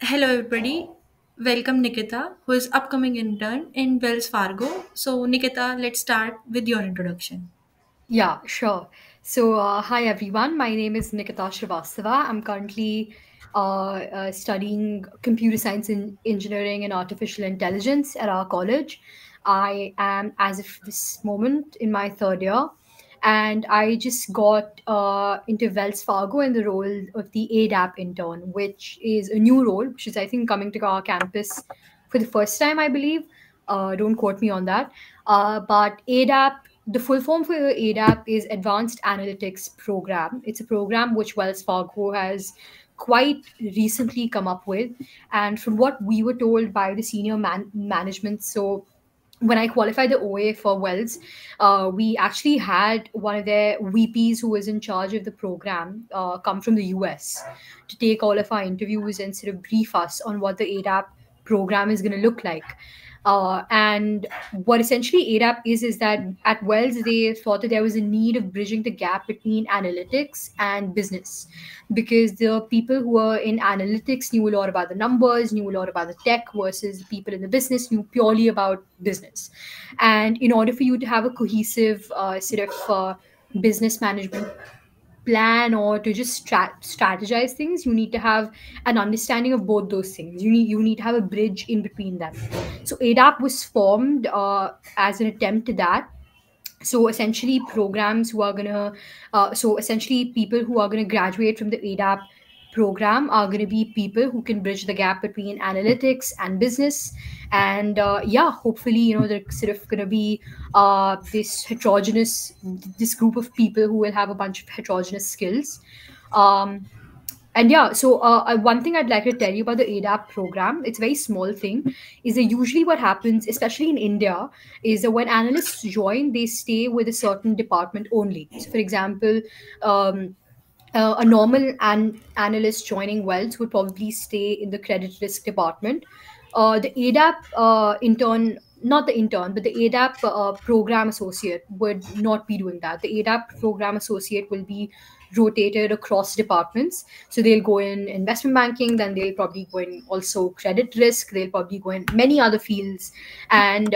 Hello, everybody. Welcome, Nikita, who is upcoming intern in Wells Fargo. So, Nikita, let's start with your introduction. Yeah, sure. Hi everyone. My name is Nikita Srivastava. I'm currently studying computer science and engineering and artificial intelligence at our college. I am, as of this moment, in my third year, and I just got into Wells Fargo in the role of the ADAP intern, which is a new role, which is, I think, coming to our campus for the first time, I believe. Don't quote me on that. But ADAP, the full form for ADAP is Advanced Analytics Program. It's a program which Wells Fargo has quite recently come up with. And from what we were told by the senior management, so when I qualified the OA for Wells, we actually had one of their VPs who was in charge of the program come from the US to take all of our interviews and sort of brief us on what the ADAP program is going to look like. And what essentially ADAP is that at Wells, they thought that there was a need of bridging the gap between analytics and business because the people who were in analytics knew a lot about the numbers, knew a lot about the tech, versus the people in the business knew purely about business. And in order for you to have a cohesive business management plan or to just strategize things, you need to have an understanding of both those things. You need to have a bridge in between them. So ADAP was formed as an attempt to that. So essentially programs who are going to so essentially people who are going to graduate from the ADAP program are going to be people who can bridge the gap between analytics and business. And yeah, hopefully, they're sort of going to be this group of people who will have a bunch of heterogeneous skills. Um, and yeah, so one thing I'd like to tell you about the ADAP program, it's a very small thing, is that usually what happens, especially in India, is that when analysts join, they stay with a certain department only. So, for example, um, a normal analyst joining Wells would probably stay in the credit risk department. The ADAP intern, not the intern, but the ADAP program associate would not be doing that. The ADAP program associate will be rotated across departments. So they'll go in investment banking, then they'll probably go in also credit risk, they'll probably go in many other fields. And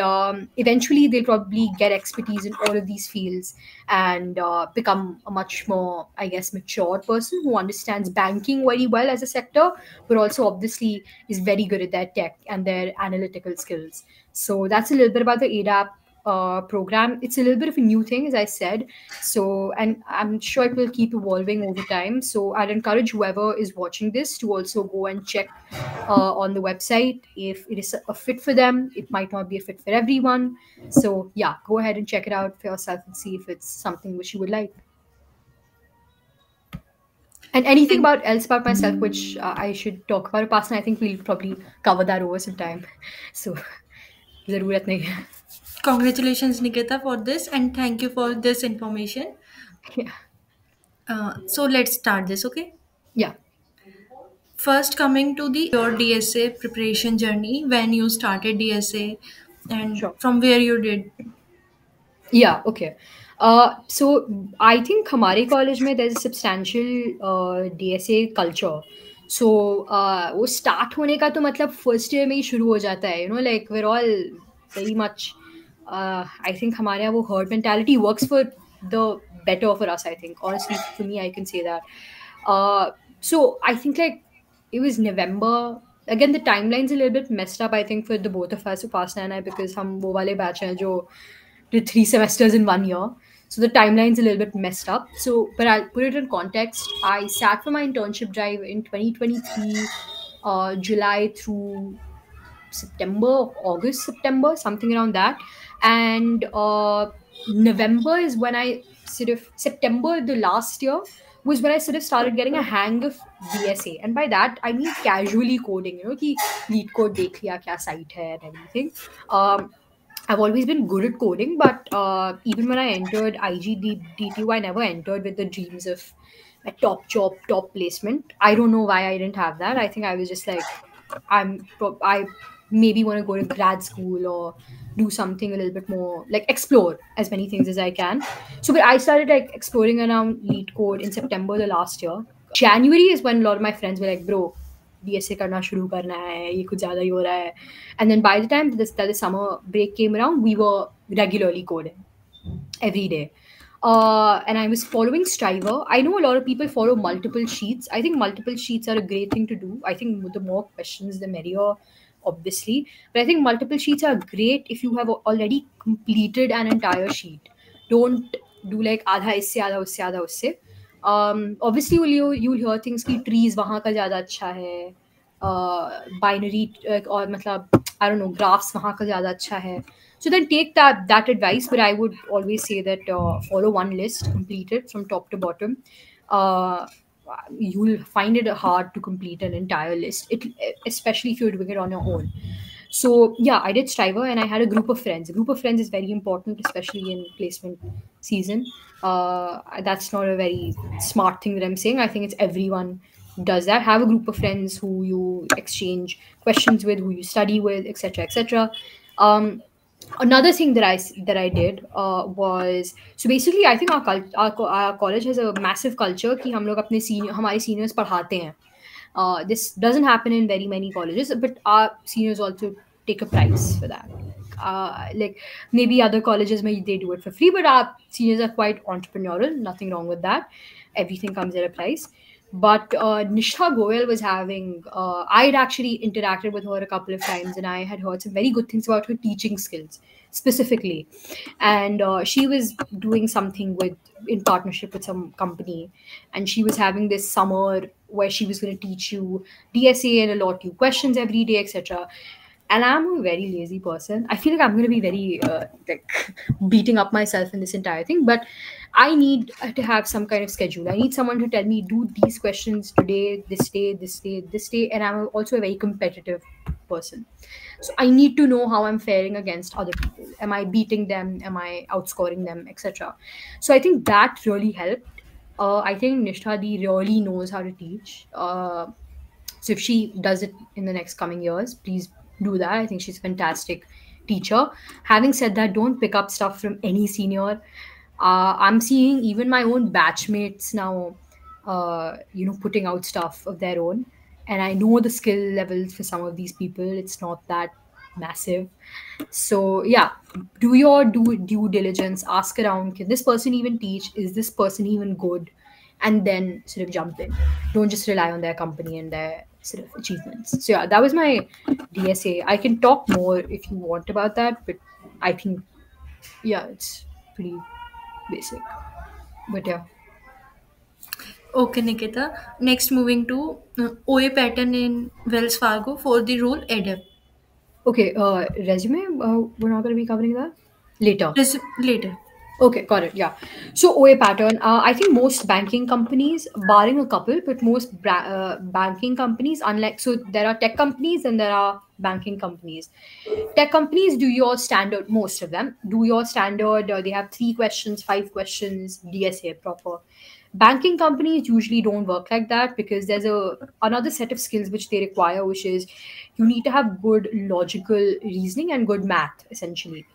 eventually they'll probably get expertise in all of these fields and become a much more, I guess, mature person who understands banking very well as a sector, but also obviously is very good at their tech and their analytical skills. So that's a little bit about the ADAP program. It's a little bit of a new thing, as I said. So, and I'm sure it will keep evolving over time. So, I'd encourage whoever is watching this to also go and check on the website if it is a fit for them. It might not be a fit for everyone. So, yeah, go ahead and check it out for yourself and see if it's something which you would like. And anything Thank, about else about myself which I should talk about, Upasana, I think we'll probably cover that over some time. So, ज़रूरत नहीं है. Congratulations, Nikita, for this, and thank you for this information. Yeah. So, let's start this, okay? Yeah. First, coming to the your DSA preparation journey, when you started DSA and Sure. from where you did. Yeah, okay. So I think हमारे college में there's a substantial DSA culture. So वो start होने का तो मतलब first year में ही शुरू हो जाता है. Like we're all very much. I think हमारे यहाँ वो herd mentality works for the better for us. I think honestly for me I can say that. So I think like it was November. Again, the timeline's a little bit messed up, I think, for the both of us, Upasana and I, because हम वो वाले batch हैं जो did 3 semesters in 1 year. So the timeline's a little bit messed up. So, but I'll put it in context. I sat for my internship drive in 2023, July through September, August, September, something around that. And November is when I sort of, September the last year was when I sort of started getting a hang of DSA. And by that, I mean casually coding, ki lead code dekh liya kya site hai and everything. I've always been good at coding, but even when I entered IGDTU, I never entered with the dreams of a top job, top placement. I don't know why I didn't have that. I think I was just like, I maybe want to go to grad school or do something a little bit more like explore as many things as I can. So, but I started like exploring around lead code in September the last year. January is when a lot of my friends were like, bro, DSA करना शुरू करना है, ये कुछ ज़्यादा ही हो रहा है. And then by the time that the summer break came around, we were regularly coding every day. And I was following Striver. I know a lot of people follow multiple sheets. I think multiple sheets are a great thing to do. I think the more questions, the merrier, obviously. But I think multiple sheets are great if you have already completed an entire sheet. Don't do like आधा इससे आधा उससे आधा उससे. Obviously you'll hear things कि trees वहाँ का ज़्यादा अच्छा है. Binary और मतलब I don't know, graphs वहाँ का ज़्यादा अच्छा है. So then take that advice, but I would always say that follow one list, complete it from top to bottom. Uh, you'll find it hard to complete an entire list, especially if you're doing it on your own. So yeah, I did Striver, and I had a group of friends. A group of friends is very important, especially in placement season. That's not a very smart thing that I'm saying. I think it's everyone does that. Have a group of friends who you exchange questions with, who you study with, etc., etc. Another thing that I did was, so basically I think our college has a massive culture कि हम लोग अपने हमारे seniors पढ़ाते हैं. This doesn't happen in very many colleges, but our seniors also take a price for that. Like maybe other colleges, maybe they do it for free, but our seniors are quite entrepreneurial. Nothing wrong with that. Everything comes at a price. But Nishtha Goyal was having, I had actually interacted with her a couple of times, and I had heard some very good things about her teaching skills specifically. And she was doing something with in partnership with some company, and she was having this summer where she was going to teach you DSA and allot you questions every day, etc. And I'm a very lazy person. I feel like I'm going to be very like beating up myself in this entire thing, but I need to have some kind of schedule. I need someone to tell me do these questions today, this day, this day, this day, and I'm also a very competitive person. So I need to know how I'm faring against other people. Am I beating them? Am I outscoring them, etc.? So I think that really helped. I think Nishtadi really knows how to teach. So if she does it in the next coming years, please do that. I think she's a fantastic teacher. Having said that, don't pick up stuff from any senior. I'm seeing even my own batchmates now, putting out stuff of their own. And I know the skill levels for some of these people, it's not that massive. So yeah, do your due diligence, ask around, can this person even teach? Is this person even good? And then sort of jump in. Don't just rely on their company and their sort of achievements. So yeah, that was my DSA. I can talk more if you want about that, but I think yeah, it's pretty basic. But yeah. Okay, Nikita. Next, moving to OA pattern in Wells Fargo for the role ADEP. Okay, resume. We're not going to be covering that later. Later. Okay, got it. Yeah. So OA pattern. I think most banking companies, barring a couple, but most banking companies, unlike, so there are tech companies and there are banking companies. Tech companies do your standard. Most of them do your standard. They have 3 questions, 5 questions, DSA proper. Banking companies usually don't work like that because there's another set of skills which they require, which is you need to have good logical reasoning and good math essentially.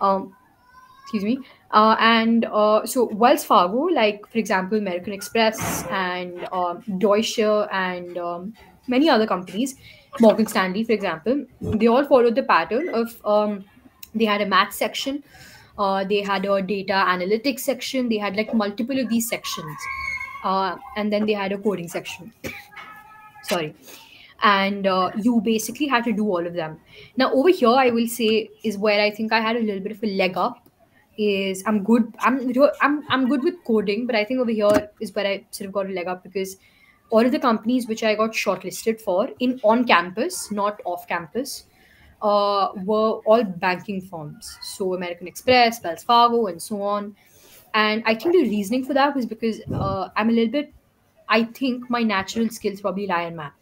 Excuse me. And so Wells Fargo, like for example, American Express and Deutsche and many other companies, Morgan Stanley, for example, they all followed the pattern of they had a math section, they had a data analytics section, they had like multiple of these sections, and then they had a coding section. Sorry. And you basically had to do all of them. Now over here I will say is where I think I had a little bit of a leg up. Is I'm good with coding, but I think over here is where I sort of got a leg up because all of the companies which I got shortlisted for in on campus, not off campus, were all banking firms. So American Express, Wells Fargo, and so on. And I think the reasoning for that was because I'm a little bit, I think my natural skills probably lie in math.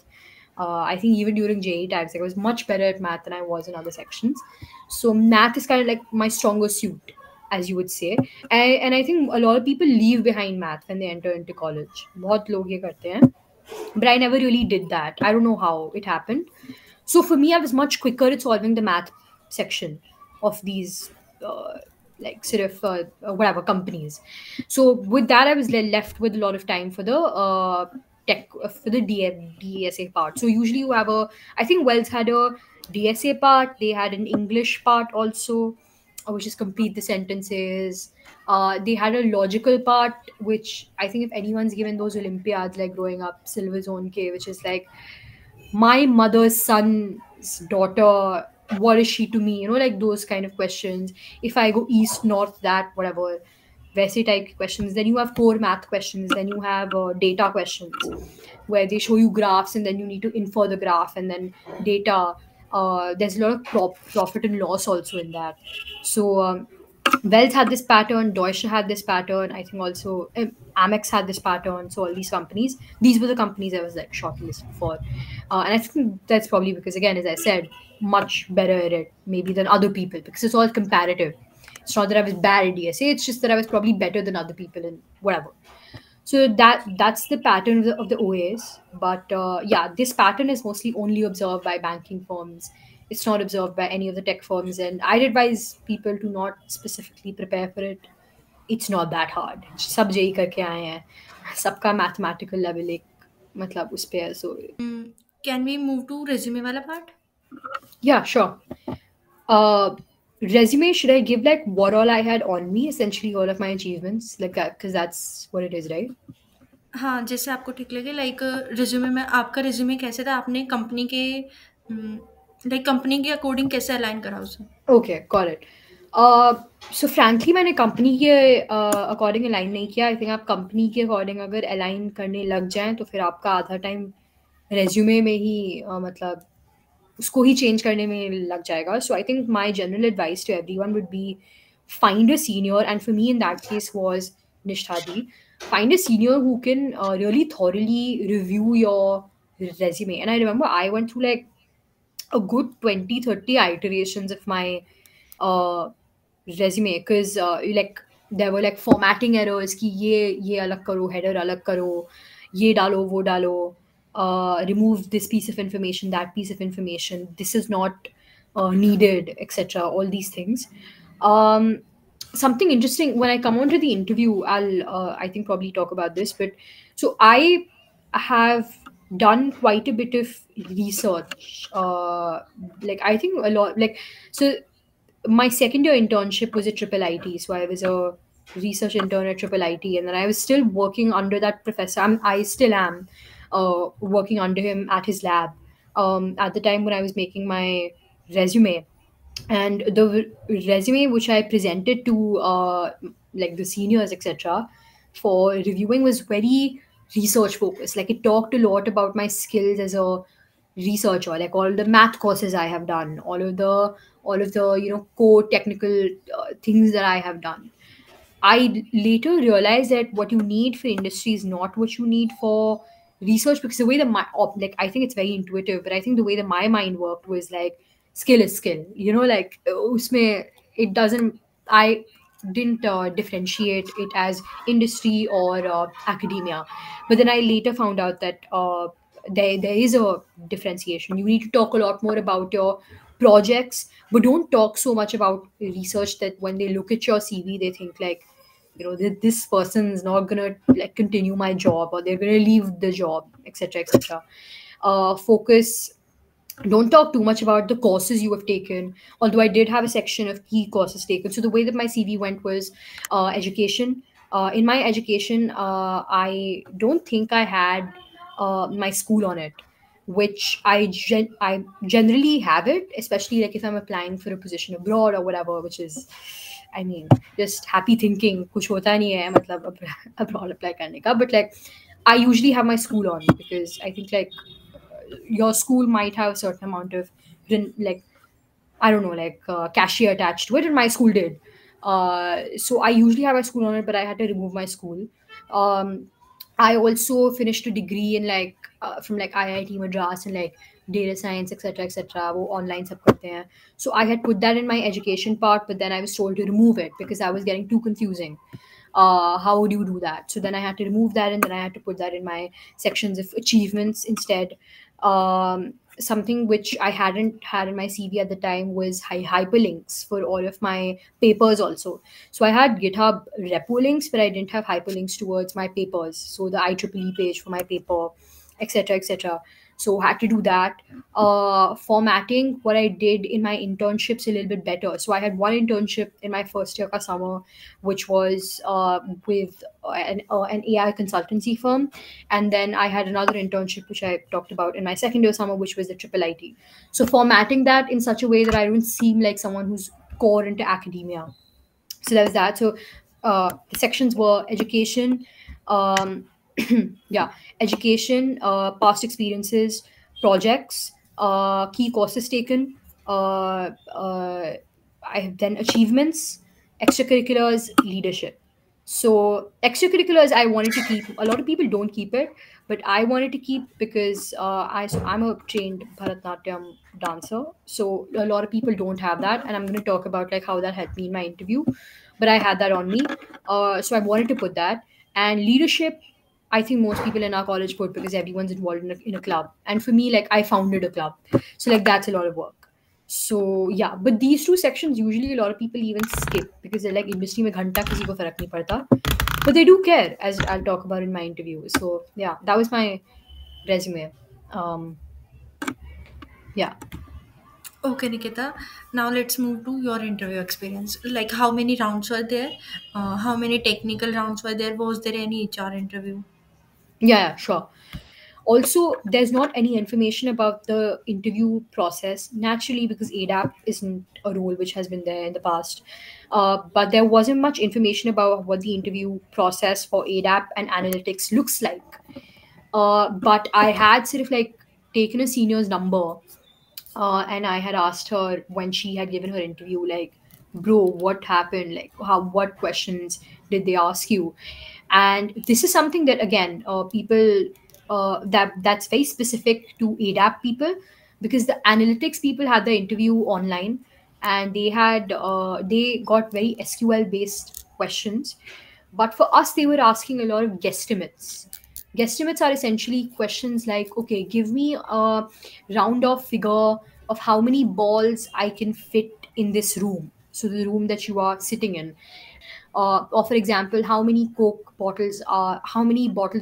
I think even during JE times, like, I was much better at math than I was in other sections. So math is kind of like my stronger suit, as you would say. And I think a lot of people leave behind math when they enter into college. बहुत लोग ये करते हैं. But I never really did that. I don't know how it happened. So for me, I was much quicker at solving the math section of these like sort of whatever companies. So with that, I was left with a lot of time for the tech for the DSA part. So usually you have I think Wells had a DSA part. They had an English part also, which is complete the sentences. They had a logical part, which I think if anyone's given those Olympiads like growing up, Silver Zone K, which is like my mother's son's daughter, what is she to me? Like those kind of questions. If I go east, north, that, whatever, वैसे type के questions. Then you have core math questions. Then you have data questions where they show you graphs and then you need to infer the graph and then data. There's a lot of profit and loss also in that. So Wealth had this pattern, Deutsche had this pattern. I think also Amex had this pattern. So all these companies, these were the companies I was like shortlisted for, and I think that's probably because, again, as I said, much better at it maybe than other people because it's all comparative. It's not that I was bad at DSA; it's just that I was probably better than other people in whatever. So that's the pattern of the OAs. But yeah, this pattern is mostly only observed by banking firms. It's not observed by any of the tech firms. And I'd advise people to not specifically prepare for it. It's not that hard. सब JEE करके आए हैं. सबका mathematical level एक मतलब उस पे है. So Can we move to resume wala part? yeah, sure. Uh, Resume, should I give like what all I had on me, essentially all of my achievements, like that, because that's what it is, right? हाँ, जैसे आपको ठीक लगे like resume में आपका resume कैसे था? आपने कंपनी के लाइक कंपनी के अकॉर्डिंग कैसे अलाइन करा उसे? Okay, got it. So frankly मैंने कंपनी के अकॉर्डिंग अलाइन नहीं किया. आई थिंक आप कंपनी के अकॉर्डिंग अगर अलाइन करने लग जाएं तो फिर आपका आधा टाइम रेज्यूमे में ही मतलब उसको ही चेंज करने में लग जाएगा. So I think my general advice to everyone would be find a senior, and for me in that case was Nishtadi. Find a senior who can really thoroughly review your resume. And I remember I went through like a good 20-30 iterations of my uh, resume because like there were like formatting errors कि ये अलग करो, header अलग करो, ये डालो, वो डालो, remove this piece of information, that piece of information, this is not needed, etc. All these things. Um, Something interesting when I come onto the interview, I'll I think probably talk about this, but so I have done quite a bit of research. Like I think a lot, like so my second year internship was at Triple IT. So I was a research intern at Triple IT, and then I was still working under that professor. I still am working under him at his lab. At the time when I was making my resume, and the resume which I presented to like the seniors, etc., for reviewing was very research focused. Like it talked a lot about my skills as a researcher, like all the math courses I have done, all of the core technical things that I have done. I later realized that what you need for industry is not what you need for research, because the way that like I think it's very intuitive, but I think the way that my mind worked was like skill is skill. Like usme it doesn't. I didn't differentiate it as industry or academia, but then I later found out that there is a differentiation. You need to talk a lot more about your projects, but don't talk so much about research that when they look at your CV they think like, that this person is not gonna like continue my job, or they're gonna leave the job, etc., etc. Focus. Don't talk too much about the courses you have taken, although I did have a section of key courses taken. So the way that my CV went was education. In my education, I don't think I had my school on it, which I generally have it, especially like if I'm applying for a position abroad or whatever, which is, I mean, just happy thinking कुछ होता नहीं है मतलब abroad apply करने का. But like I usually have my school on because I think like your school might have a certain amount of like I don't know, like cashier attached to it, and my school did. So I usually have my school on it, but I had to remove my school. Um, I also finished a degree in like from like IIT Madras and like data science, etc., etc. वो online सब करते हैं. So I had put that in my education part, but then I was told to remove it because I was getting too confusing. How would you do that? So then I had to remove that, and then I had to put that in my sections of achievements instead. something which I hadn't had in my CV at the time was hyperlinks for all of my papers also. So I had GitHub repo links, but I didn't have hyperlinks towards my papers. So the IEEE page for my paper, etc., etc. So had to do that. Formatting what I did in my internships a little bit better. So I had one internship in my first year ka summer, which was with an AI consultancy firm, and then I had another internship which I talked about in my second year summer, which was the triple IT. So formatting that in such a way that I don't seem like someone who's core into academia. So that was that. So the sections were education, um, yeah, education, past experiences, projects, key courses taken, I have then achievements, extracurriculars, leadership. So extracurriculars, I wanted to keep. A lot of people don't keep it, but I wanted to keep because I'm a trained Bharatanatyam dancer. So a lot of people don't have that, and I'm going to talk about like how that helped me in my interview. But I had that on me, so I wanted to put that. And leadership, I think most people in our college put because everyone's involved in a club. And for me, like I founded a club, so like that's a lot of work. So yeah, but these two sections usually a lot of people even skip because they're like industry में घंटा किसी को फर्क नहीं पड़ता, but they do care, as I'll talk about in my interview. So yeah, that was my resume. Um, yeah. Okay, Nikita. Now let's move to your interview experience. Like, how many rounds were there? How many technical rounds were there? Was there any HR interview? Yeah, sure. Also, there's not any information about the interview process naturally because ADAP isn't a role which has been there in the past. But there wasn't much information about what the interview process for ADAP and analytics looks like. But I had sort of like taken a senior's number, and I had asked her when she had given her interview, like, bro, what happened? Like, what questions did they ask you? And this is something that again, people that's very specific to ADAP people, because the analytics people had the interview online, and they got very SQL based questions, but for us they were asking a lot of guesstimates. Guesstimates are essentially questions like, okay, give me a round off figure of how many balls I can fit in this room. So the room that you are sitting in. Or for example, how many bottles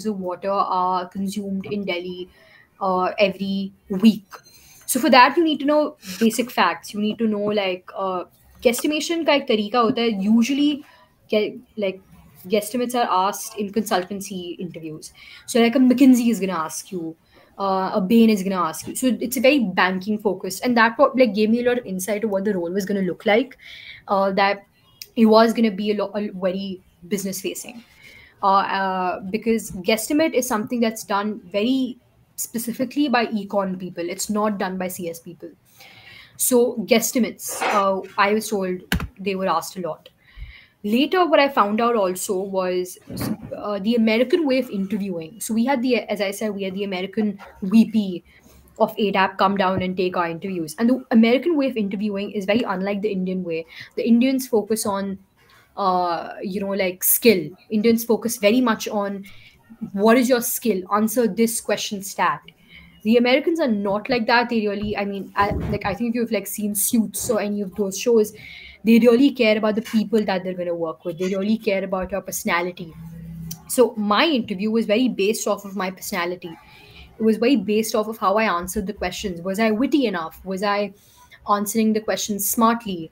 of water are consumed in Delhi every week. So for that, you need to know basic facts. You need to know like guesstimation का एक तरीका होता है. Usually, like guesstimates are asked in consultancy interviews. So like a McKinsey is gonna ask you, a Bain is gonna ask you. So it's a very banking focused, and that like gave me a lot of insight to what the role was gonna look like. That it was gonna be a very business facing. Because guesstimate is something that's done very specifically by econ people. It's not done by CS people. So guesstimates, I was told they were asked a lot. Later, what I found out also was the American way of interviewing. So we had as I said, we had the American VP of ADAP come down and take our interviews. And the American way of interviewing is very unlike the Indian way. The Indians focus on, like skill. Indians focus very much on what is your skill? Answer this question stat. The Americans are not like that. They really, I mean, I think if you've like seen Suits or any of those shows, they really care about the people that they're going to work with. They really care about your personality. So my interview was very based off of my personality. It was very based off of how I answered the questions. Was I witty enough? Was I answering the questions smartly?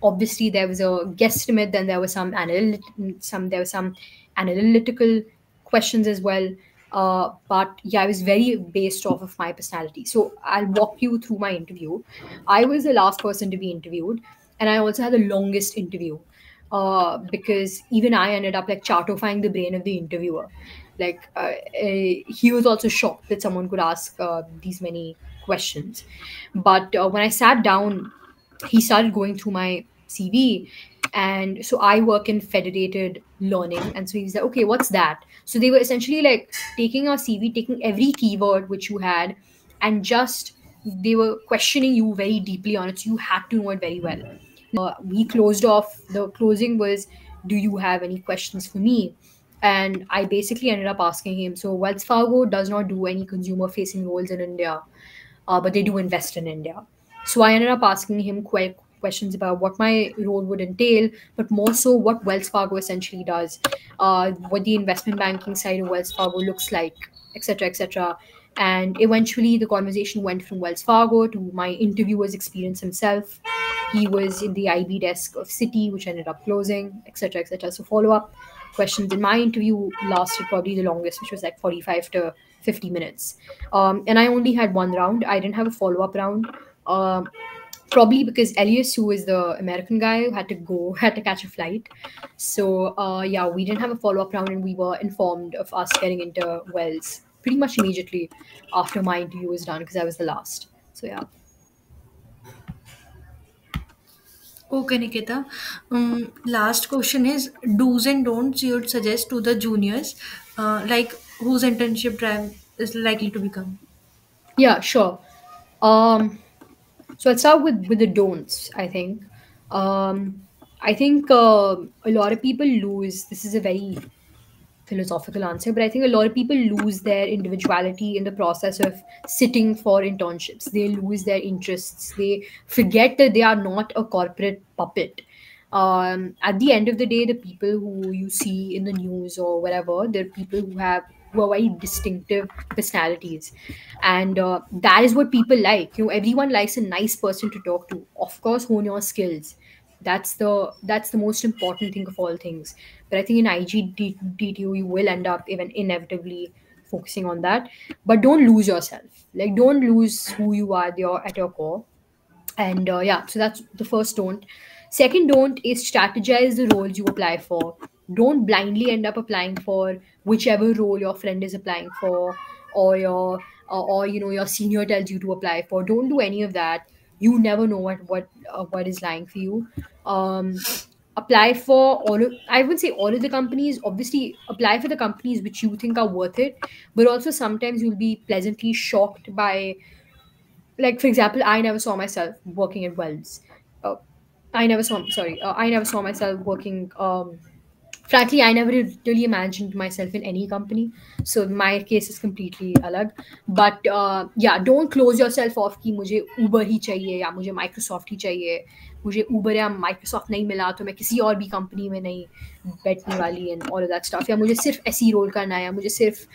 Obviously, there was a guesstimate. Then there was there was some analytical questions as well. But yeah, I was very based off of my personality. So I'll walk you through my interview. I was the last person to be interviewed, and I also had the longest interview because even I ended up like chartifying the brain of the interviewer. He was also shocked that someone could ask these many questions. But when I sat down, he started going through my CV. And so I work in federated learning. And so he's like, okay, what's that? So they were essentially like taking our CV, taking every keyword which you had, and just they were questioning you very deeply on it. So you had to know it very well. We closed off, the closing was, do you have any questions for me? And I basically ended up asking him, so Wells Fargo does not do any consumer facing roles in India. but they do invest in India. So I ended up asking him questions about what my role would entail, but more so what Wells Fargo essentially does, what the investment banking side of Wells Fargo looks like, etc., etc. And eventually, the conversation went from Wells Fargo to my interviewer's experience himself. He was in the IB desk of Citi, which ended up closing, etc., etc. So follow up questions in my interview lasted probably the longest, which was like 45 to 50 minutes. And I only had one round. I didn't have a follow up round. Probably because Elias, who is the American guy, had to go, had to catch a flight. So yeah, we didn't have a follow up round, and we were informed of us getting into Wells pretty much immediately after my interview was done because I was the last. So yeah. Okay, Nikita. Last question is do's and don'ts you would suggest to the juniors, like whose internship drive is likely to become. Yeah, sure. Um, so let's start with the don'ts. I think a lot of people lose. This is a very philosophical answer, but I think a lot of people lose their individuality in the process of sitting for internships. They lose their interests. They forget that they are not a corporate puppet. At the end of the day, the people who you see in the news or whatever, they're people who are very distinctive personalities, and that is what people like. Everyone likes a nice person to talk to. Of course, hone your skills. That's the most important thing of all things. But I think in IGDTU you will end up even inevitably focusing on that. But don't lose yourself. Like, don't lose who you are at your core. And yeah, so that's the first don't. Second don't is strategize the roles you apply for. Don't blindly end up applying for whichever role your friend is applying for, or your senior tells you to apply for. Don't do any of that. You never know what is lying for you. um Apply for I would say all of the companies. Obviously, apply for the companies which you think are worth it, but also sometimes you'll be pleasantly shocked by, like, for example, I never saw myself working at Wells. uh, I never saw myself working, frankly, I never really imagined myself in any company. So my case is completely alag. But yeah, don't close yourself off कि मुझे Uber ही चाहिए या मुझे Microsoft ही चाहिए. मुझे Uber या Microsoft नहीं मिला तो मैं किसी और भी कंपनी में नहीं बैठने वाली and all of that stuff. या मुझे सिर्फ SE रोल करना है या मुझे सिर्फ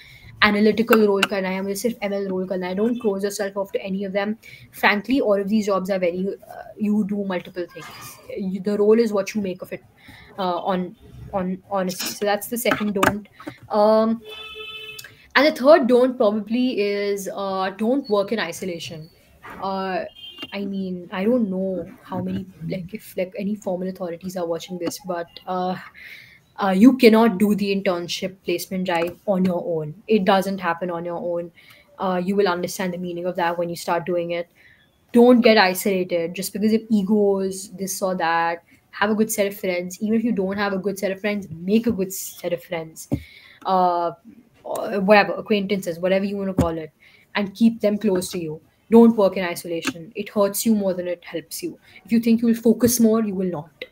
analytical role करना है या मुझे सिर्फ ML role करना है. Don't close yourself off to any of them. Frankly, all of these jobs are very you do multiple things. The role is what you make of it, on honestly. So that's the second don't. um and the third don't probably is don't work in isolation. uh I mean, I don't know how many, like, if like any formal authorities are watching this, but you cannot do the internship placement drive on your own. It doesn't happen on your own. You will understand the meaning of that when you start doing it. Don't get isolated just because of egos, this or that. Have a good set of friends. Even if you don't have a good set of friends, make a good set of friends. Uh, or whatever, acquaintances, whatever you want to call it, and keep them close to you. Don't work in isolation. It hurts you more than it helps you. If you think you will focus more, you will not.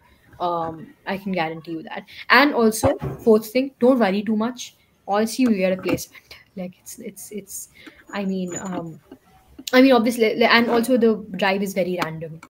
I can guarantee you that. And also, fourth thing, don't worry too much. Honestly, you will get a placement. Like, it's. I mean, obviously, and also the drive is very random.